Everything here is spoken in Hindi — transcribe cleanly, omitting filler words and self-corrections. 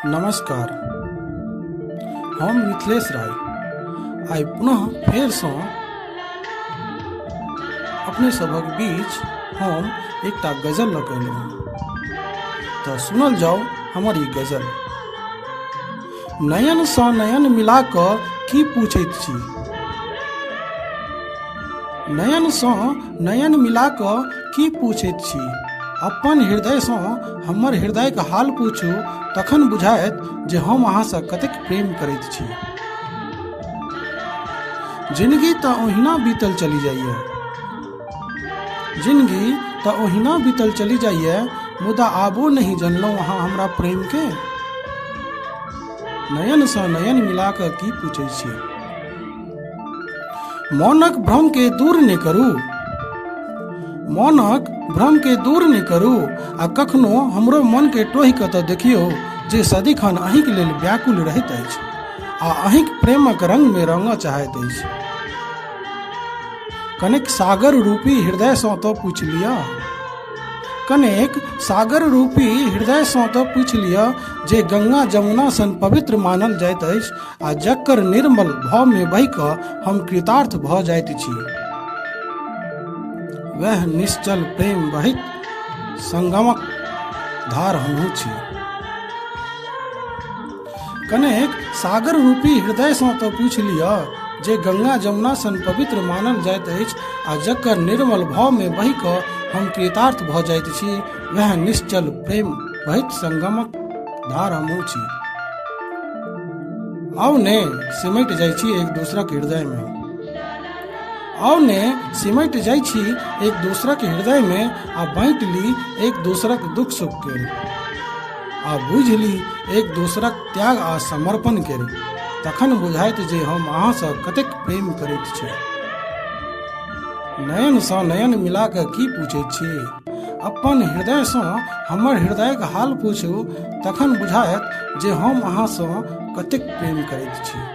नमस्कार, हम मिथिलेश राय आइ पुनः फेरसँ अपने सभक बीच हम एकटा गजल लऽ कऽ एलहुँ। तऽ सुनल जाओ हमर ई गजल। नयन सँ नयन मिला कऽ की पूछैत छी, नयन सँ नयन मिला कऽ की पूछैत छी, अपन हृदयसँ हमर हृदयक हाल पूछू, तखन बुझायत जे हम अहाँसँ कतेक प्रेम करैत छी। जिंदगी तऽ ओहिना बीतल चली जाइए, जिंदगी तऽ ओहिना बीतल चली जाइए, मुदा आबो नहीं जनलहुँ अहाँ हमरा प्रेम के। नयन सँ नयन मिला कऽ की पूछै छी, मौनक भ्रम के दूर नहि करू, मौनक भ्रम के दूर नहि करू, आ कखनो हमरो मन के टोहि कऽ तऽ देखियौ जे सदिखन अहींक लेल व्याकुल रहैत अछि आ अहींक प्रेमक रंग में रंगऽ चाहैत अछि। कनेक सागर रूपी हृदय सँ तो पूछि लिअ, कनेक सागर रूपी हृदय सँ तो पूछि लिअ, जे गंगा जमुना सन पवित्र मानल जाइत अछि आ जकर निर्मल भाव में बहि कऽ हम कृतार्थ भऽ जाइत छी। वह निश्चल प्रेम बहित संगमक धार हमहूँ छी। कनेक सागर रूपी हृदय सँ तो पूछि लिअ, जे गंगा जमुना सन पवित्र मानल जाइत अछि आ जकर निर्मल भाव में बहि कऽ हम कृतार्थ भऽ जाइत छी। वह निश्चल प्रेम बहित संगमक धार हमहूँ छी। आउ ने सिमटि जाइ छी एक दूसरक हृदय में, आउ ने सिमटि जाइ छी एक दूसरक हृदय में, आ बाँटि ली एक दूसरक दुख सुख के, आ बुझि ली एक दूसरक त्याग आ समर्पण के। तखन बुझाइत जे हम अहाँसँ कतेक प्रेम करैत छी। नयन सँ नयन मिला कऽ की पूछैत छी, अपन हृदय सँ हमर हृदयक हाल पूछू, तखन बुझायत जे हम अहाँसँ कतेक प्रेम करैत छी।